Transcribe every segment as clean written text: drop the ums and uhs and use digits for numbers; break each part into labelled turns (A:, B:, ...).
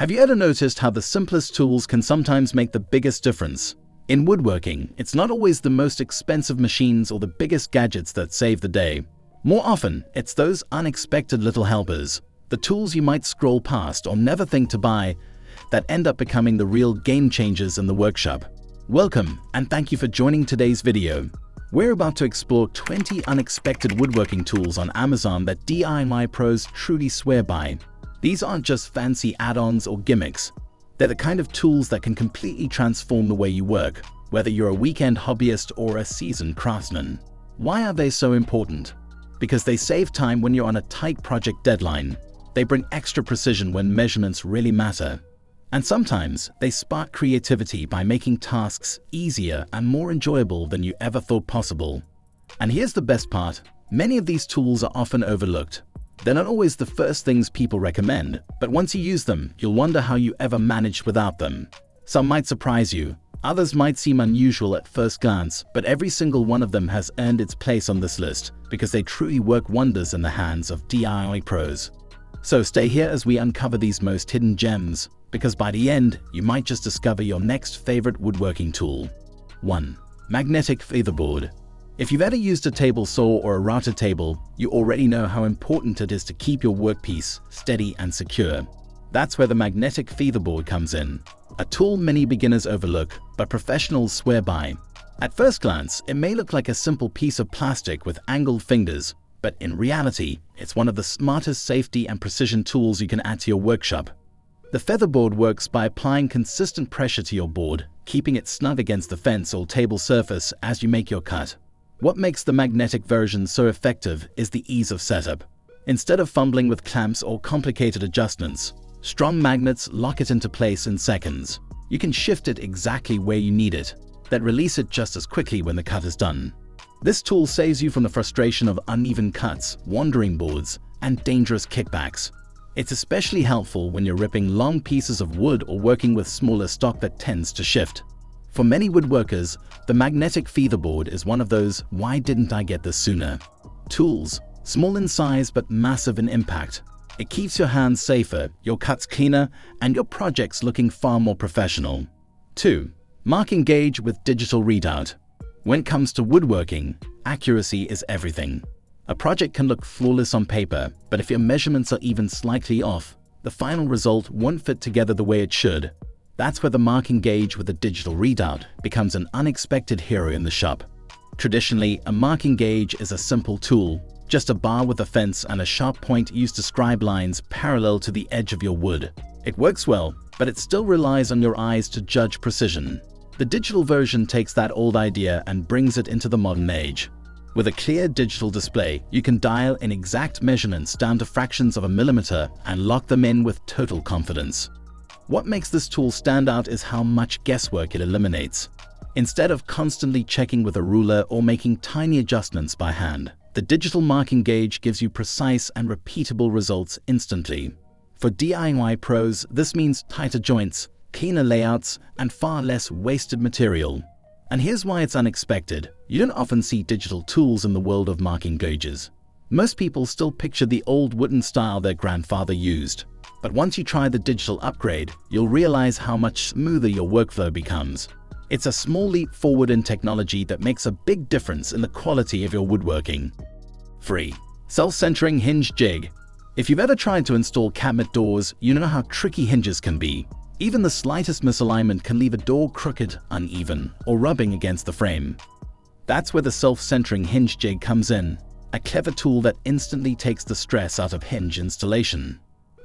A: Have you ever noticed how the simplest tools can sometimes make the biggest difference? In woodworking, it's not always the most expensive machines or the biggest gadgets that save the day. More often, it's those unexpected little helpers, the tools you might scroll past or never think to buy, that end up becoming the real game changers in the workshop. Welcome, and thank you for joining today's video. We're about to explore 20 unexpected woodworking tools on Amazon that DIY pros truly swear by. These aren't just fancy add-ons or gimmicks. They're the kind of tools that can completely transform the way you work, whether you're a weekend hobbyist or a seasoned craftsman. Why are they so important? Because they save time when you're on a tight project deadline. They bring extra precision when measurements really matter. And sometimes they spark creativity by making tasks easier and more enjoyable than you ever thought possible. And here's the best part: many of these tools are often overlooked. They're not always the first things people recommend, but once you use them, you'll wonder how you ever managed without them. Some might surprise you, others might seem unusual at first glance, but every single one of them has earned its place on this list because they truly work wonders in the hands of DIY pros. So stay here as we uncover these most hidden gems, because by the end, you might just discover your next favorite woodworking tool. 1. Magnetic Featherboard. If you've ever used a table saw or a router table, you already know how important it is to keep your workpiece steady and secure. That's where the magnetic featherboard comes in, a tool many beginners overlook, but professionals swear by. At first glance, it may look like a simple piece of plastic with angled fingers, but in reality, it's one of the smartest safety and precision tools you can add to your workshop. The featherboard works by applying consistent pressure to your board, keeping it snug against the fence or table surface as you make your cut. What makes the magnetic version so effective is the ease of setup. Instead of fumbling with clamps or complicated adjustments, strong magnets lock it into place in seconds. You can shift it exactly where you need it, then release it just as quickly when the cut is done. This tool saves you from the frustration of uneven cuts, wandering boards, and dangerous kickbacks. It's especially helpful when you're ripping long pieces of wood or working with smaller stock that tends to shift. For many woodworkers, the magnetic featherboard is one of those "why didn't I get this sooner?" tools, small in size but massive in impact. It keeps your hands safer, your cuts cleaner, and your projects looking far more professional. 2. Marking gauge with digital readout. When it comes to woodworking, accuracy is everything. A project can look flawless on paper, but if your measurements are even slightly off, the final result won't fit together the way it should. That's where the marking gauge with a digital readout becomes an unexpected hero in the shop. Traditionally, a marking gauge is a simple tool, just a bar with a fence and a sharp point used to scribe lines parallel to the edge of your wood. It works well, but it still relies on your eyes to judge precision. The digital version takes that old idea and brings it into the modern age. With a clear digital display, you can dial in exact measurements down to fractions of a millimeter and lock them in with total confidence. What makes this tool stand out is how much guesswork it eliminates. Instead of constantly checking with a ruler or making tiny adjustments by hand, the digital marking gauge gives you precise and repeatable results instantly. For DIY pros, this means tighter joints, cleaner layouts, and far less wasted material. And here's why it's unexpected. You don't often see digital tools in the world of marking gauges. Most people still picture the old wooden style their grandfather used. But once you try the digital upgrade, you'll realize how much smoother your workflow becomes. It's a small leap forward in technology that makes a big difference in the quality of your woodworking. 3. Self-centering Hinge Jig. If you've ever tried to install cabinet doors, you know how tricky hinges can be. Even the slightest misalignment can leave a door crooked, uneven, or rubbing against the frame. That's where the self-centering Hinge Jig comes in, a clever tool that instantly takes the stress out of hinge installation.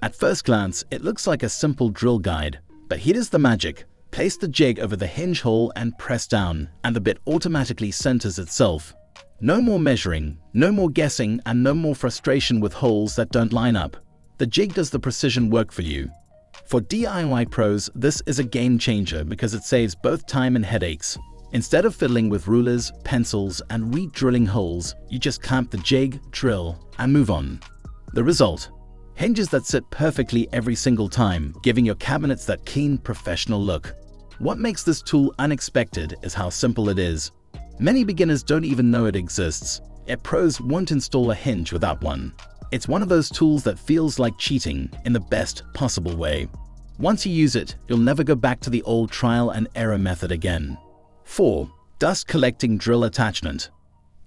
A: At first glance, it looks like a simple drill guide, but here's the magic. Place the jig over the hinge hole and press down, and the bit automatically centers itself. No more measuring, no more guessing, and no more frustration with holes that don't line up. The jig does the precision work for you. For DIY pros, this is a game changer because it saves both time and headaches. Instead of fiddling with rulers, pencils, and re-drilling holes, you just clamp the jig, drill, and move on. The result? Hinges that sit perfectly every single time, giving your cabinets that clean, professional look. What makes this tool unexpected is how simple it is. Many beginners don't even know it exists, yet pros won't install a hinge without one. It's one of those tools that feels like cheating in the best possible way. Once you use it, you'll never go back to the old trial and error method again. 4. Dust collecting drill attachment.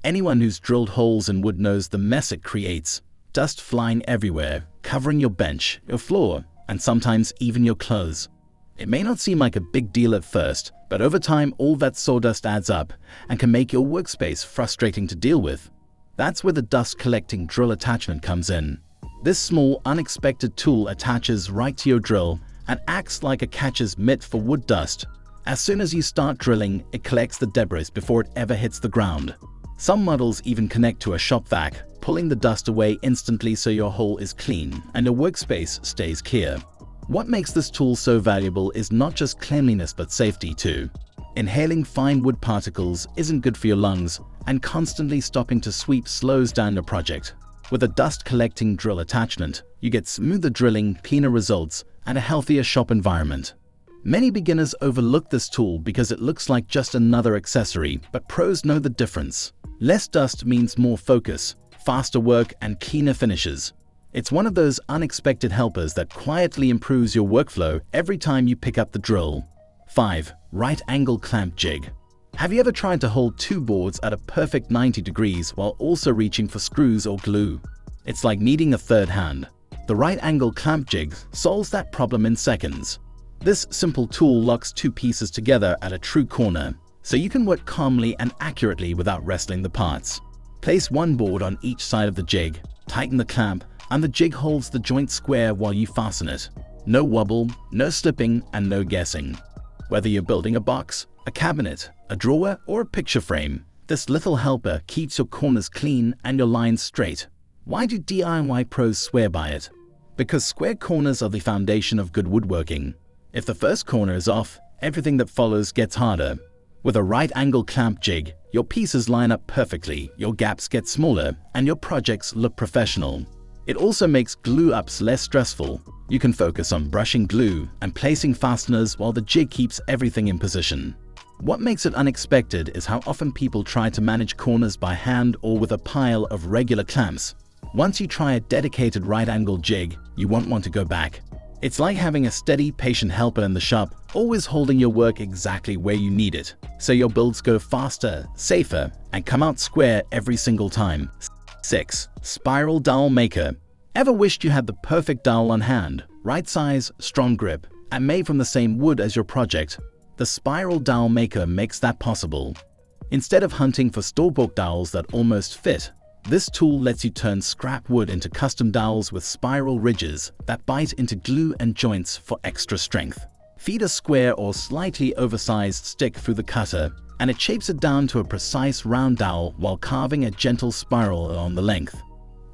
A: Anyone who's drilled holes in wood knows the mess it creates. Dust flying everywhere, covering your bench, your floor, and sometimes even your clothes. It may not seem like a big deal at first, but over time all that sawdust adds up and can make your workspace frustrating to deal with. That's where the dust collecting drill attachment comes in. This small, unexpected tool attaches right to your drill and acts like a catcher's mitt for wood dust. As soon as you start drilling, it collects the debris before it ever hits the ground. Some models even connect to a shop vac, pulling the dust away instantly so your hole is clean and your workspace stays clear. What makes this tool so valuable is not just cleanliness but safety too. Inhaling fine wood particles isn't good for your lungs, and constantly stopping to sweep slows down your project. With a dust-collecting drill attachment, you get smoother drilling, cleaner results, and a healthier shop environment. Many beginners overlook this tool because it looks like just another accessory, but pros know the difference. Less dust means more focus, faster work, and cleaner finishes. It's one of those unexpected helpers that quietly improves your workflow every time you pick up the drill. 5. Right angle clamp jig. Have you ever tried to hold two boards at a perfect 90 degrees while also reaching for screws or glue? It's like needing a third hand. The right angle clamp jig solves that problem in seconds. This simple tool locks two pieces together at a true corner, so you can work calmly and accurately without wrestling the parts. Place one board on each side of the jig, tighten the clamp, and the jig holds the joint square while you fasten it. No wobble, no slipping, and no guessing. Whether you're building a box, a cabinet, a drawer, or a picture frame, this little helper keeps your corners clean and your lines straight. Why do DIY pros swear by it? Because square corners are the foundation of good woodworking. If the first corner is off, everything that follows gets harder. With a right angle clamp jig, your pieces line up perfectly, your gaps get smaller, and your projects look professional. It also makes glue-ups less stressful. You can focus on brushing glue and placing fasteners while the jig keeps everything in position. What makes it unexpected is how often people try to manage corners by hand or with a pile of regular clamps. Once you try a dedicated right angle jig, you won't want to go back. It's like having a steady, patient helper in the shop, always holding your work exactly where you need it, so your builds go faster, safer, and come out square every single time. 6. Spiral dowel maker. Ever wished you had the perfect dowel on hand, right size, strong grip, and made from the same wood as your project? The spiral dowel maker makes that possible. Instead of hunting for store-bought dowels that almost fit, this tool lets you turn scrap wood into custom dowels with spiral ridges that bite into glue and joints for extra strength. Feed a square or slightly oversized stick through the cutter, and it shapes it down to a precise round dowel while carving a gentle spiral along the length.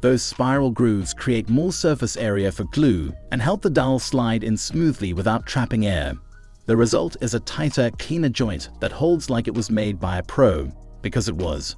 A: Those spiral grooves create more surface area for glue and help the dowel slide in smoothly without trapping air. The result is a tighter, cleaner joint that holds like it was made by a pro, because it was.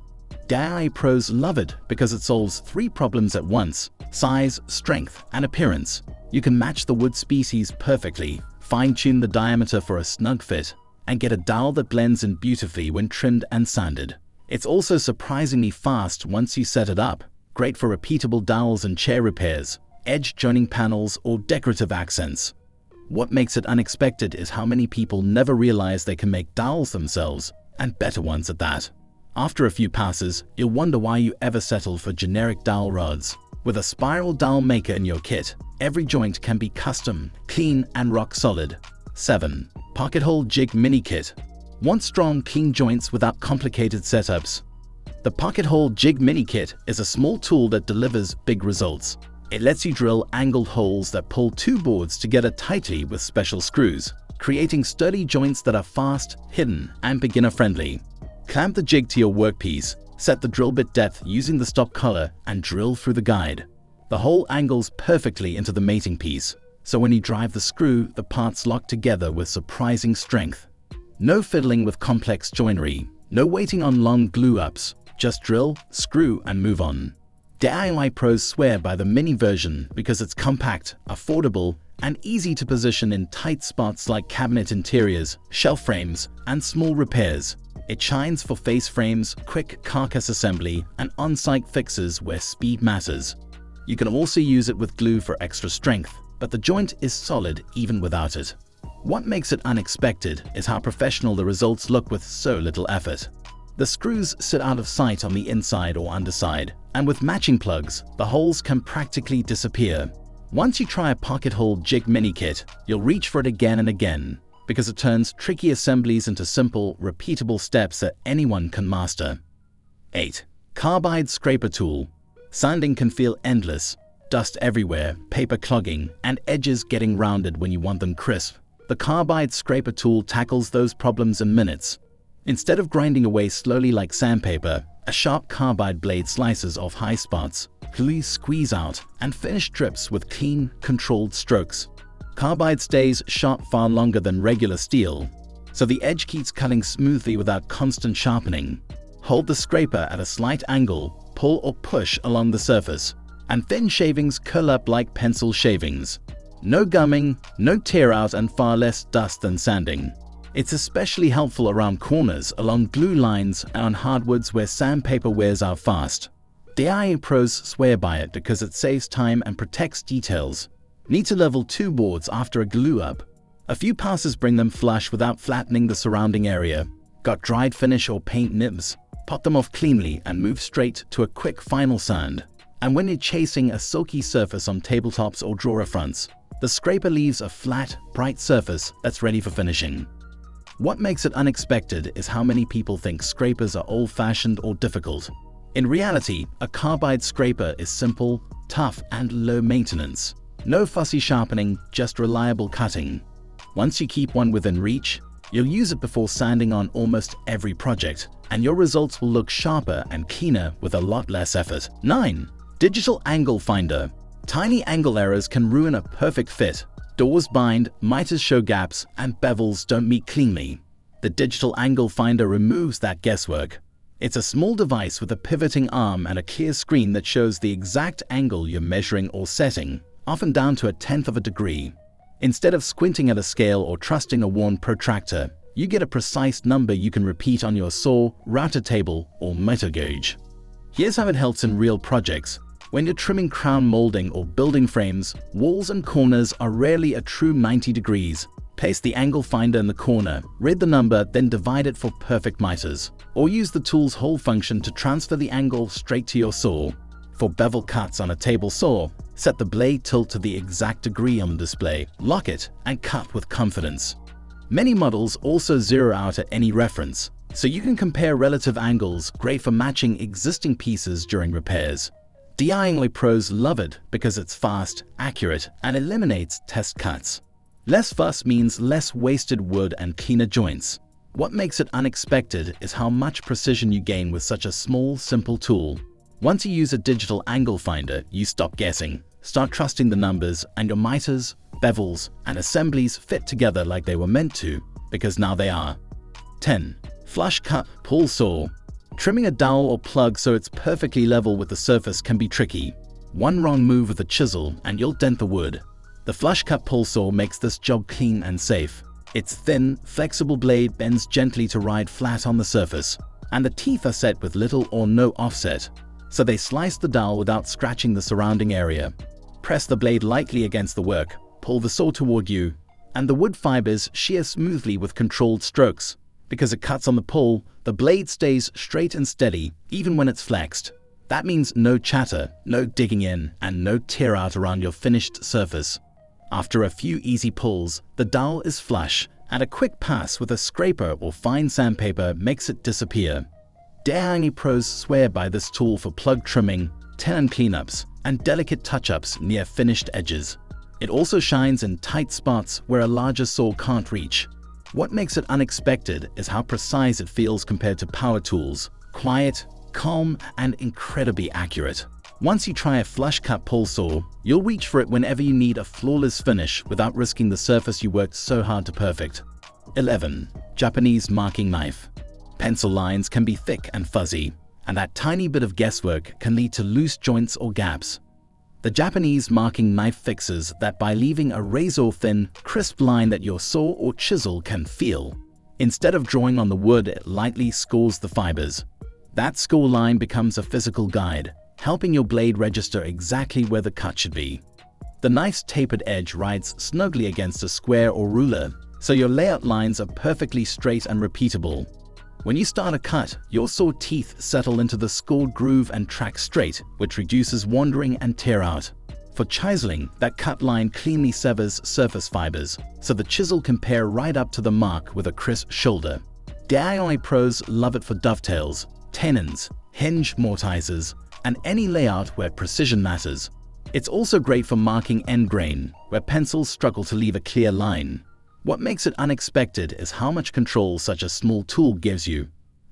A: DIY pros love it because it solves 3 problems at once: size, strength, and appearance. You can match the wood species perfectly, fine-tune the diameter for a snug fit, and get a dowel that blends in beautifully when trimmed and sanded. It's also surprisingly fast once you set it up, great for repeatable dowels and chair repairs, edge joining panels, or decorative accents. What makes it unexpected is how many people never realize they can make dowels themselves, and better ones at that. After a few passes, you'll wonder why you ever settled for generic dowel rods. With a spiral dowel maker in your kit, every joint can be custom, clean, and rock solid. 7. Pocket hole jig mini kit. Want strong, clean joints without complicated setups? The pocket hole jig mini kit is a small tool that delivers big results. It lets you drill angled holes that pull 2 boards together tightly with special screws, creating sturdy joints that are fast, hidden, and beginner-friendly. Clamp the jig to your workpiece, set the drill bit depth using the stop collar, and drill through the guide. The hole angles perfectly into the mating piece, so when you drive the screw, the parts lock together with surprising strength. No fiddling with complex joinery, no waiting on long glue-ups, just drill, screw, and move on. DIY pros swear by the mini version because it's compact, affordable, and easy to position in tight spots like cabinet interiors, shelf frames, and small repairs. It shines for face frames, quick carcass assembly, and on-site fixes where speed matters. You can also use it with glue for extra strength, but the joint is solid even without it. What makes it unexpected is how professional the results look with so little effort. The screws sit out of sight on the inside or underside, and with matching plugs, the holes can practically disappear. Once you try a pocket hole jig mini kit, you'll reach for it again and again, because it turns tricky assemblies into simple, repeatable steps that anyone can master. 8. Carbide scraper tool. Sanding can feel endless. Dust everywhere, paper clogging, and edges getting rounded when you want them crisp. The carbide scraper tool tackles those problems in minutes. Instead of grinding away slowly like sandpaper, a sharp carbide blade slices off high spots, please squeeze out, and finish strips with clean, controlled strokes. Carbide stays sharp far longer than regular steel, so the edge keeps cutting smoothly without constant sharpening. Hold the scraper at a slight angle, pull or push along the surface, and thin shavings curl up like pencil shavings. No gumming, no tear out, and far less dust than sanding. It's especially helpful around corners, along glue lines, and on hardwoods where sandpaper wears out fast. DIY pros swear by it because it saves time and protects details. Need to level 2 boards after a glue up? A few passes bring them flush without flattening the surrounding area. Got dried finish or paint nibs? Pop them off cleanly and move straight to a quick final sand. And when you're chasing a silky surface on tabletops or drawer fronts, the scraper leaves a flat, bright surface that's ready for finishing. What makes it unexpected is how many people think scrapers are old-fashioned or difficult. In reality, a carbide scraper is simple, tough, and low maintenance. No fussy sharpening, just reliable cutting. Once you keep one within reach, you'll use it before sanding on almost every project, and your results will look sharper and cleaner with a lot less effort. 9. Digital angle finder. Tiny angle errors can ruin a perfect fit. Doors bind, miters show gaps, and bevels don't meet cleanly. The digital angle finder removes that guesswork. It's a small device with a pivoting arm and a clear screen that shows the exact angle you're measuring or setting, often down to 1/10 of a degree. Instead of squinting at a scale or trusting a worn protractor, you get a precise number you can repeat on your saw, router table, or meter gauge. Here's how it helps in real projects. When you're trimming crown molding or building frames, walls and corners are rarely a true 90 degrees. Place the angle finder in the corner, read the number, then divide it for perfect miters. Or use the tool's hole function to transfer the angle straight to your saw. For bevel cuts on a table saw, set the blade tilt to the exact degree on the display, lock it, and cut with confidence. Many models also zero out at any reference, so you can compare relative angles, great for matching existing pieces during repairs. DIY pros love it because it's fast, accurate, and eliminates test cuts. Less fuss means less wasted wood and cleaner joints. What makes it unexpected is how much precision you gain with such a small, simple tool. Once you use a digital angle finder, you stop guessing, start trusting the numbers, and your miters, bevels, and assemblies fit together like they were meant to, because now they are. 10. Flush cut pull saw. Trimming a dowel or plug so it's perfectly level with the surface can be tricky. One wrong move with a chisel and you'll dent the wood. The flush cut pull saw makes this job clean and safe. Its thin, flexible blade bends gently to ride flat on the surface, and the teeth are set with little or no offset, so they slice the dowel without scratching the surrounding area. Press the blade lightly against the work, pull the saw toward you, and the wood fibers shear smoothly with controlled strokes. Because it cuts on the pull, the blade stays straight and steady, even when it's flexed. That means no chatter, no digging in, and no tear out around your finished surface. After a few easy pulls, the dowel is flush, and a quick pass with a scraper or fine sandpaper makes it disappear. DIY pros swear by this tool for plug trimming, tenon cleanups, and delicate touch-ups near finished edges. It also shines in tight spots where a larger saw can't reach. What makes it unexpected is how precise it feels compared to power tools. Quiet, calm, and incredibly accurate. Once you try a flush cut pull saw, you'll reach for it whenever you need a flawless finish without risking the surface you worked so hard to perfect. 11. Japanese marking knife. Pencil lines can be thick and fuzzy, and that tiny bit of guesswork can lead to loose joints or gaps. The Japanese marking knife fixes that by leaving a razor-thin, crisp line that your saw or chisel can feel. Instead of drawing on the wood, it lightly scores the fibers. That score line becomes a physical guide, helping your blade register exactly where the cut should be. The nice tapered edge rides snugly against a square or ruler, so your layout lines are perfectly straight and repeatable. When you start a cut, your saw teeth settle into the scored groove and track straight, which reduces wandering and tear out. For chiseling, that cut line cleanly severs surface fibers, so the chisel can pair right up to the mark with a crisp shoulder. DIY pros love it for dovetails, tenons, hinge mortisers, and any layout where precision matters. It's also great for marking end grain, where pencils struggle to leave a clear line. What makes it unexpected is how much control such a small tool gives you.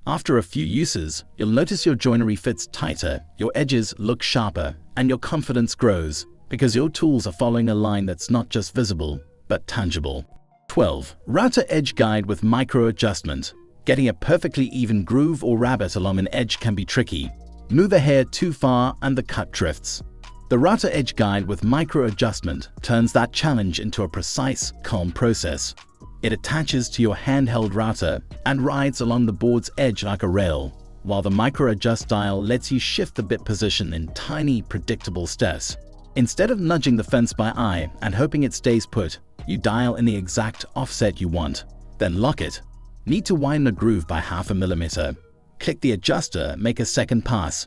A: After a few uses, you'll notice your joinery fits tighter, your edges look sharper, and your confidence grows, because your tools are following a line that's not just visible, but tangible. 12. Router edge guide with micro adjustment. Getting a perfectly even groove or rabbet along an edge can be tricky. Move a hair too far and the cut drifts. The router edge guide with micro adjustment turns that challenge into a precise, calm process. It attaches to your handheld router and rides along the board's edge like a rail, while the micro adjust dial lets you shift the bit position in tiny, predictable steps. Instead of nudging the fence by eye and hoping it stays put, you dial in the exact offset you want, then lock it. Need to widen a groove by 0.5 millimeter. Click the adjuster, make a second pass.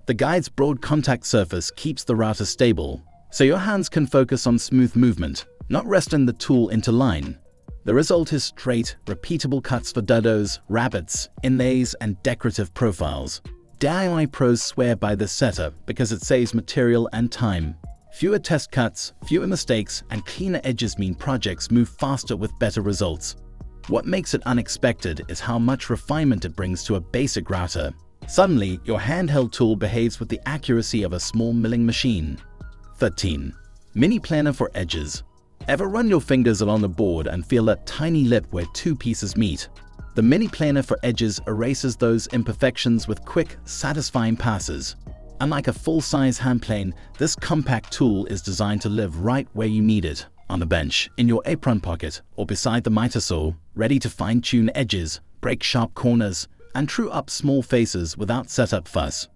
A: The guide's broad contact surface keeps the router stable, so your hands can focus on smooth movement, not wresting the tool into line. The result is straight, repeatable cuts for duddos, rabbets, inlays, and decorative profiles. DIY pros swear by this setup because it saves material and time. Fewer test cuts, fewer mistakes, and cleaner edges mean projects move faster with better results. What makes it unexpected is how much refinement it brings to a basic router. Suddenly, your handheld tool behaves with the accuracy of a small milling machine. 13. Mini planer for edges. Ever run your fingers along the board and feel that tiny lip where two pieces meet? The mini planer for edges erases those imperfections with quick, satisfying passes. Unlike a full-size hand plane, this compact tool is designed to live right where you need it, on the bench, in your apron pocket, or beside the miter saw, ready to fine-tune edges, break sharp corners, and true up small faces without setup fuss.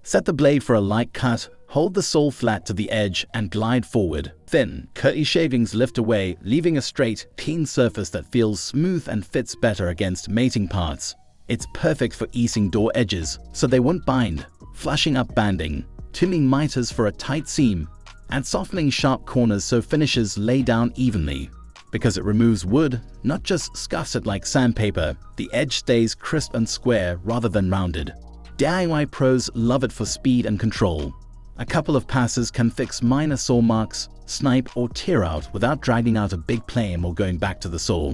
A: Set the blade for a light cut, hold the saw flat to the edge, and glide forward. Thin, curly shavings lift away, leaving a straight, clean surface that feels smooth and fits better against mating parts. It's perfect for easing door edges, so they won't bind, flushing up banding, tuning miters for a tight seam, and softening sharp corners so finishes lay down evenly. Because it removes wood, not just scuffs it like sandpaper, the edge stays crisp and square rather than rounded. DIY pros love it for speed and control. A couple of passes can fix minor saw marks, snipe, or tear out without dragging out a big plane or going back to the saw.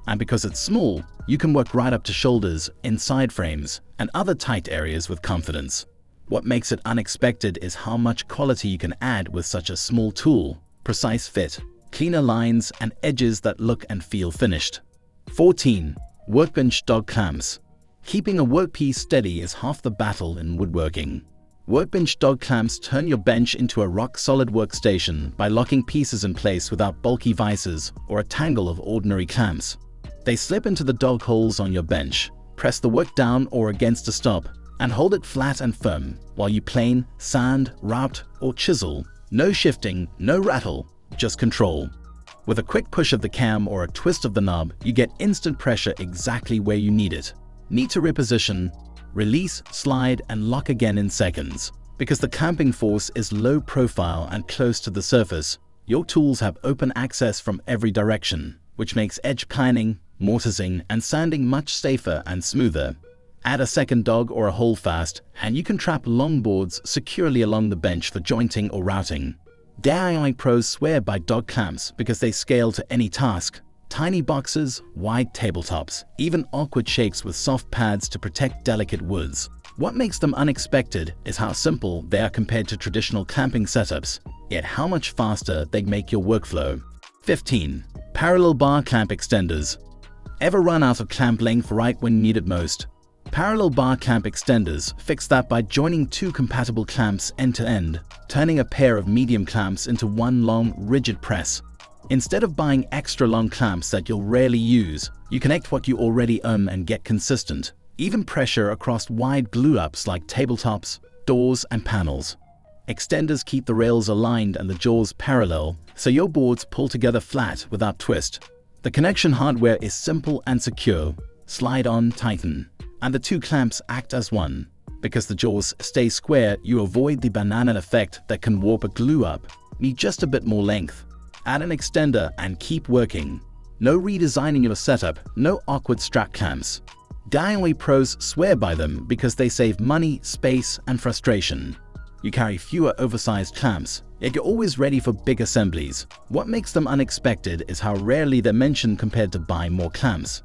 A: And because it's small, you can work right up to shoulders, inside frames, and other tight areas with confidence. What makes it unexpected is how much quality you can add with such a small tool. Precise fit, cleaner lines, and edges that look and feel finished. 14. Workbench dog clamps. Keeping a workpiece steady is half the battle in woodworking. Workbench dog clamps turn your bench into a rock-solid workstation by locking pieces in place without bulky vices or a tangle of ordinary clamps. They slip into the dog holes on your bench, press the work down or against a stop, and hold it flat and firm while you plane, sand, route, or chisel. No shifting, no rattle, just control. With a quick push of the cam or a twist of the knob, you get instant pressure exactly where you need it. Need to reposition, release, slide, and lock again in seconds. Because the clamping force is low profile and close to the surface, your tools have open access from every direction, which makes edge planning, mortising, and sanding much safer and smoother. Add a second dog or a holdfast, and you can trap long boards securely along the bench for jointing or routing. DIY pros swear by dog clamps because they scale to any task. Tiny boxes, wide tabletops, even awkward shapes with soft pads to protect delicate woods. What makes them unexpected is how simple they are compared to traditional clamping setups, yet how much faster they make your workflow. 15. Parallel bar clamp extenders. Ever run out of clamp length right when you need it most? Parallel bar clamp extenders fix that by joining two compatible clamps end to end, turning a pair of medium clamps into one long, rigid press. Instead of buying extra long clamps that you'll rarely use, you connect what you already own and get consistent, even pressure across wide glue-ups like tabletops, doors, and panels. Extenders keep the rails aligned and the jaws parallel, so your boards pull together flat without twist. The connection hardware is simple and secure. Slide on, tighten, and the two clamps act as one. Because the jaws stay square, you avoid the banana effect that can warp a glue up. Need just a bit more length. Add an extender and keep working. No redesigning your setup, no awkward strap clamps. DIY pros swear by them because they save money, space, and frustration. You carry fewer oversized clamps, yet you're always ready for big assemblies. What makes them unexpected is how rarely they're mentioned compared to buying more clamps.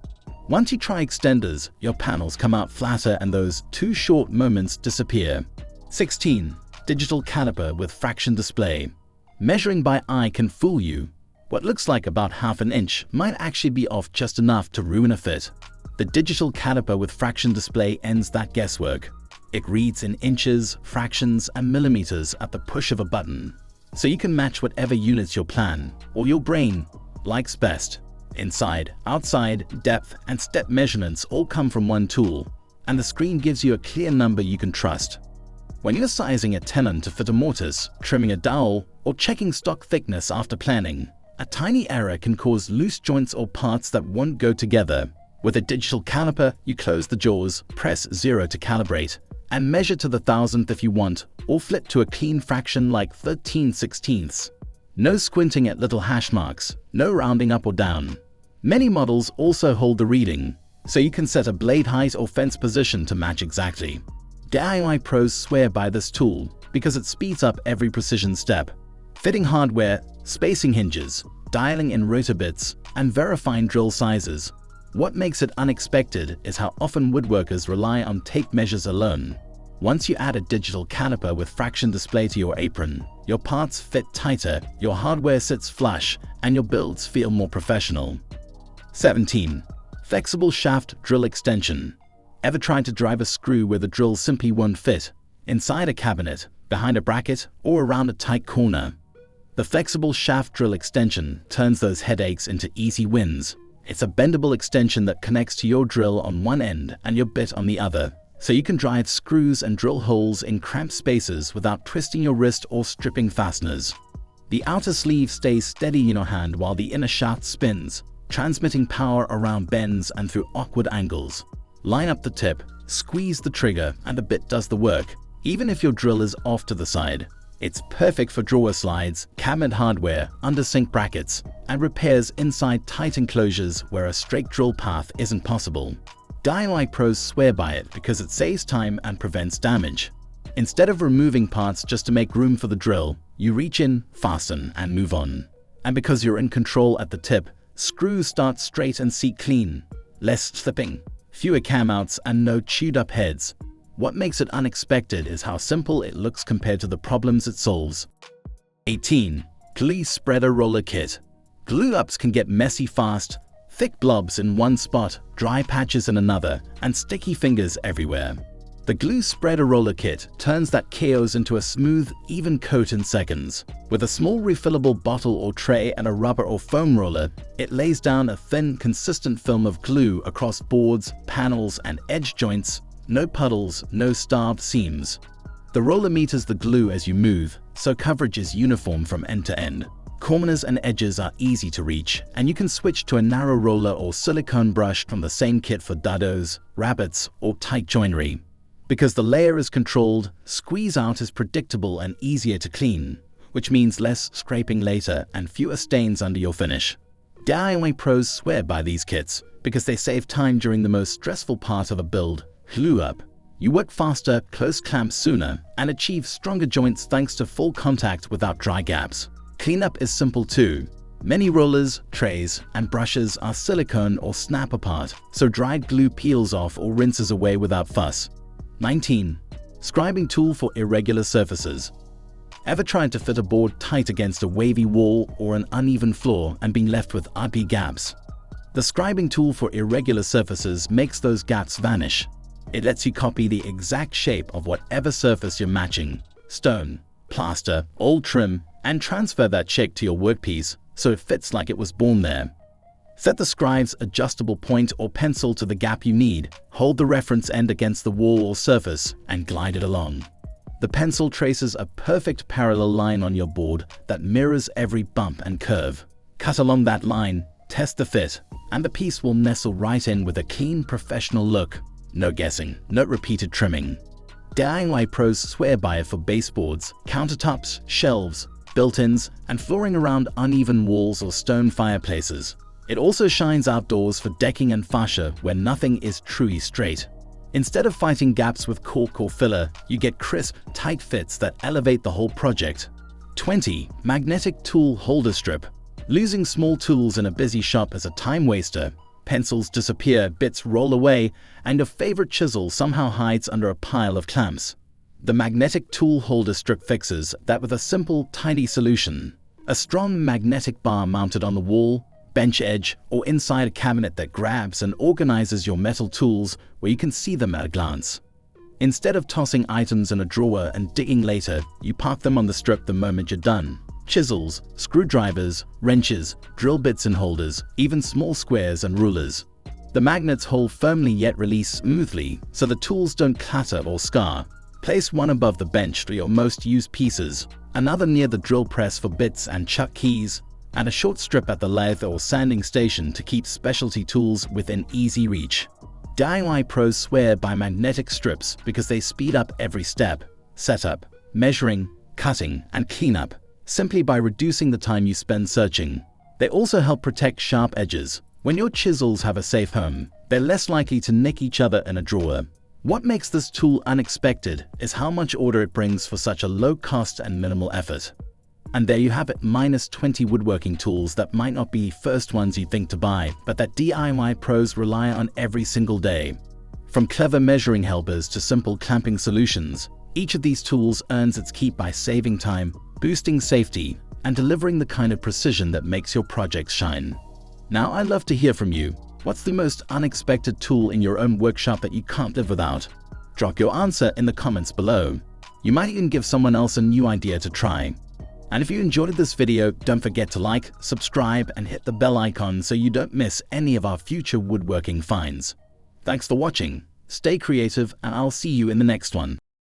A: Once you try extenders, your panels come out flatter and those too short moments disappear. 16. Digital caliper with fraction display. Measuring by eye can fool you. What looks like about ½ an inch might actually be off just enough to ruin a fit. The digital caliper with fraction display ends that guesswork. It reads in inches, fractions, and millimeters at the push of a button. So you can match whatever units your plan, or your brain, likes best. Inside, outside, depth, and step measurements all come from one tool, and the screen gives you a clear number you can trust. When you're sizing a tenon to fit a mortise, trimming a dowel, or checking stock thickness after planning, a tiny error can cause loose joints or parts that won't go together. With a digital caliper, you close the jaws, press 0 to calibrate, and measure to the thousandth if you want, or flip to a clean fraction like 13/16. No squinting at little hash marks, no rounding up or down. Many models also hold the reading, so you can set a blade height or fence position to match exactly. DIY pros swear by this tool because it speeds up every precision step. Fitting hardware, spacing hinges, dialing in rotor bits, and verifying drill sizes. What makes it unexpected is how often woodworkers rely on tape measures alone. Once you add a digital caliper with fraction display to your apron, your parts fit tighter, your hardware sits flush, and your builds feel more professional. 17. Flexible shaft drill extension. Ever tried to drive a screw where the drill simply won't fit? Inside a cabinet, behind a bracket, or around a tight corner? The flexible shaft drill extension turns those headaches into easy wins. It's a bendable extension that connects to your drill on one end and your bit on the other, so you can drive screws and drill holes in cramped spaces without twisting your wrist or stripping fasteners. The outer sleeve stays steady in your hand while the inner shaft spins, transmitting power around bends and through awkward angles. Line up the tip, squeeze the trigger, and the bit does the work, even if your drill is off to the side. It's perfect for drawer slides, cabinet hardware, under-sink brackets, and repairs inside tight enclosures where a straight drill path isn't possible. DIY pros swear by it because it saves time and prevents damage. Instead of removing parts just to make room for the drill, you reach in, fasten, and move on. And because you're in control at the tip, screws start straight and seat clean. Less slipping, fewer camouts, and no chewed-up heads. What makes it unexpected is how simple it looks compared to the problems it solves. 18. Glue Spreader Roller Kit. Glue-ups can get messy fast. Thick blobs in one spot, dry patches in another, and sticky fingers everywhere. The Glue Spreader Roller Kit turns that chaos into a smooth, even coat in seconds. With a small refillable bottle or tray and a rubber or foam roller, it lays down a thin, consistent film of glue across boards, panels, and edge joints. No puddles, no starved seams. The roller meters the glue as you move, so coverage is uniform from end to end. Corners and edges are easy to reach, and you can switch to a narrow roller or silicone brush from the same kit for dados, rabbets, or tight joinery. Because the layer is controlled, squeeze out is predictable and easier to clean, which means less scraping later and fewer stains under your finish. DIY pros swear by these kits because they save time during the most stressful part of a build, glue up. You work faster, close clamps sooner, and achieve stronger joints thanks to full contact without dry gaps. Cleanup is simple too. Many rollers, trays, and brushes are silicone or snap apart, so dried glue peels off or rinses away without fuss. 19. Scribing tool for irregular surfaces. Ever tried to fit a board tight against a wavy wall or an uneven floor and been left with ugly gaps? The scribing tool for irregular surfaces makes those gaps vanish. It lets you copy the exact shape of whatever surface you're matching, stone, plaster, old trim, and transfer that shape to your workpiece so it fits like it was born there. Set the scribe's adjustable point or pencil to the gap you need, hold the reference end against the wall or surface, and glide it along. The pencil traces a perfect parallel line on your board that mirrors every bump and curve. Cut along that line, test the fit, and the piece will nestle right in with a clean, professional look. No guessing, no repeated trimming. DIY pros swear by it for baseboards, countertops, shelves, built-ins, and flooring around uneven walls or stone fireplaces. It also shines outdoors for decking and fascia where nothing is truly straight. Instead of fighting gaps with caulk or filler, you get crisp, tight fits that elevate the whole project. 20. Magnetic tool holder strip. Losing small tools in a busy shop is a time waster. Pencils disappear, bits roll away, and your favorite chisel somehow hides under a pile of clamps. The magnetic tool holder strip fixes that with a simple, tidy solution. A strong magnetic bar mounted on the wall, bench edge, or inside a cabinet that grabs and organizes your metal tools where you can see them at a glance. Instead of tossing items in a drawer and digging later, you park them on the strip the moment you're done. Chisels, screwdrivers, wrenches, drill bits and holders, even small squares and rulers. The magnets hold firmly yet release smoothly, so the tools don't clatter or scar. Place one above the bench for your most used pieces, another near the drill press for bits and chuck keys, and a short strip at the lathe or sanding station to keep specialty tools within easy reach. DIY pros swear by magnetic strips because they speed up every step: setup, measuring, cutting, and cleanup, simply by reducing the time you spend searching. They also help protect sharp edges. When your chisels have a safe home, they're less likely to nick each other in a drawer. What makes this tool unexpected is how much order it brings for such a low cost and minimal effort. And there you have it, minus 20 woodworking tools that might not be first ones you think to buy, but that DIY pros rely on every single day. From clever measuring helpers to simple clamping solutions, each of these tools earns its keep by saving time, boosting safety, and delivering the kind of precision that makes your projects shine. Now, I'd love to hear from you. What's the most unexpected tool in your own workshop that you can't live without? Drop your answer in the comments below. You might even give someone else a new idea to try. And if you enjoyed this video, don't forget to like, subscribe, and hit the bell icon so you don't miss any of our future woodworking finds. Thanks for watching, stay creative, and I'll see you in the next one.